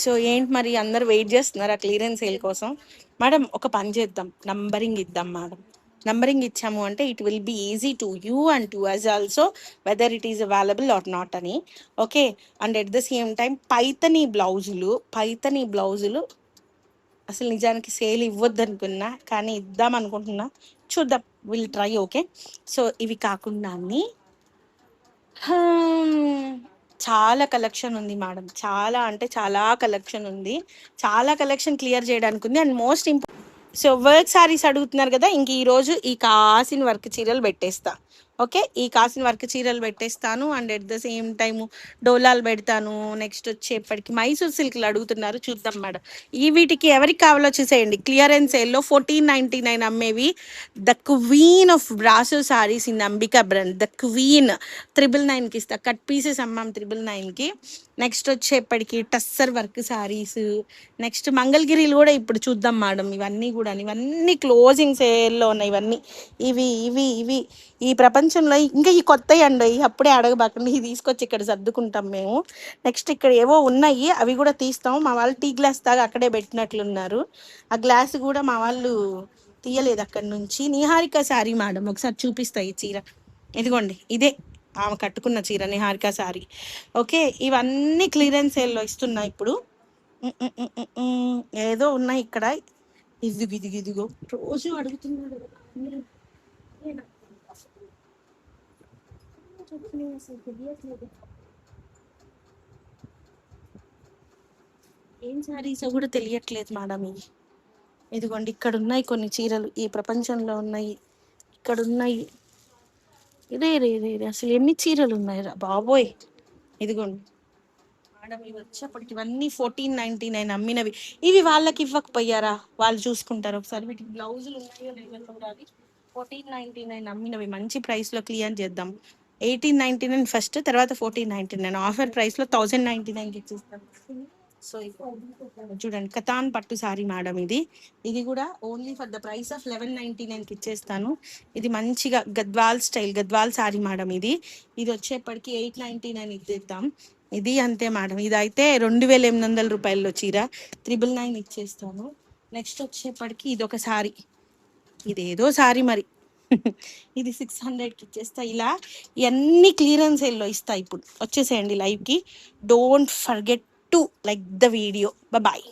So ఏంటి మరి అందరు వెయిట్ చేస్తున్నారు ఆ క్లియరెన్స్ సేల్ కోసం. మేడం ఒక పని చేద్దాం, నంబరింగ్ ఇద్దాం మేడం. నంబరింగ్ ఇచ్చాము అంటే it will be easy to you and to us also whether it is available or not అని. Okay. And at the same time Paithani బ్లౌజులు అసలు నిజానికి సేల్ ఇవ్వద్దు అనుకున్నా, కానీ ఇద్దాం అనుకుంటున్నా. చూద్దాం, విల్ ట్రై. ఓకే. సో ఇవి కాకుండా చాలా కలెక్షన్ ఉంది మేడం. చాలా అంటే చాలా కలెక్షన్ ఉంది. చాలా కలెక్షన్ క్లియర్ చేయడానికి ఉంది. And most important, so work saris అడుగుతున్నారు కదా, ఇంక ఈరోజు ఈ కాసిన వర్క్ చీరలు పెట్టేస్తా. ఓకే, ఈ కాసిన వర్క్ చీరలు పెట్టేస్తాను. And at the same time డోలాలు పెడతాను. నెక్స్ట్ వచ్చేప్పటికి మైసూర్ సిల్క్లు అడుగుతున్నారు, చూద్దాం మేడం. ఈ వీటికి ఎవరికి కావాలో చూసేయండి. క్లియరెన్స్ సేల్లో 1499 అమ్మేవి the queen of brasso saris in Ambika brand. The queen 999కి ఇస్తా. కట్ పీసెస్ అమ్మాం 999కి. నెక్స్ట్ వచ్చేప్పటికి టస్సర్ వర్క్ సారీస్. నెక్స్ట్ మంగళగిరిలు కూడా ఇప్పుడు చూద్దాం మేడం. ఇవన్నీ క్లోజింగ్ సేల్లో ఉన్నాయి. ఇవి ఇవి ఇవి ఈ ప్రపంచంలో ఇంకా ఈ కొత్తవి అండి, అప్పుడే అడగబాకండి. ఇవి తీసుకొచ్చి ఇక్కడ సర్దుకుంటాం మేము. నెక్స్ట్ ఇక్కడ ఏవో ఉన్నాయి, అవి కూడా తీస్తాం. మా వాళ్ళు టీ గ్లాస్ దాకా అక్కడే పెట్టినట్లున్నారు. ఆ గ్లాస్ కూడా మా వాళ్ళు తీయలేదు అక్కడి నుంచి. నిహారిక శారీ మేడం, ఒకసారి చూపిస్తాయి ఈ చీర. ఇదిగోండి, ఇదే ఆమె కట్టుకున్న చీర, నిహారిక శారీ. ఓకే, ఇవన్నీ క్లియరెన్స్ సేల్లో ఇస్తున్నా ఇప్పుడు. ఏదో ఉన్నాయి ఇక్కడ. ఇదిగో రోజు అడుగుతున్నాడు. ఏం శారీసో కూడా తెలియట్లేదు మేడం. ఇదిగోండి, ఇక్కడ ఉన్నాయి కొన్ని చీరలు, ఈ ప్రపంచంలో ఉన్నాయి, ఇక్కడ ఉన్నాయి. రే రే రే రే, అసలు ఎన్ని చీరలు ఉన్నాయి రా బాబోయ్. ఇదిగోండి మేడం, ఇవి వచ్చేప్పటికి ఇవన్నీ 1499 అమ్మినవి. ఇవి వాళ్ళకి ఇవ్వకపోయారా, వాళ్ళు చూసుకుంటారు ఒకసారి. వీటికి బ్లౌజులు ఉన్నాయో లేవో చూడాలి. 1499 అమ్మినవి మంచి ప్రైస్లో క్లియర్ చేద్దాం. 1899 ఫస్ట్, తర్వాత 1499 ఆఫర్ ప్రైస్లో 1099కి ఇచ్చేస్తాం. సో చూడండి, కతాన్ పట్టు సారీ మేడం. ఇది కూడా only for the price of 1199కి ఇచ్చేస్తాను. ఇది మంచిగా గద్వాల్ సారీ మేడం. ఇది వచ్చేప్పటికి 899 ఇద్దేద్దాం. ఇది అంతే మేడం. ఇది అయితే 2800 రూపాయల్లో చీర 999 ఇచ్చేస్తాను. నెక్స్ట్ వచ్చేప్పటికి ఇది ఒక సారీ, ఇదేదో సారీ మరి. ఇది 600కి ఇచ్చేస్తా. ఇలా ఇవన్నీ క్లియరెన్స్ సేల్లో ఇస్తా. ఇప్పుడు వచ్చేసేయండి లైవ్కి. Don't forget to like the video. Bye.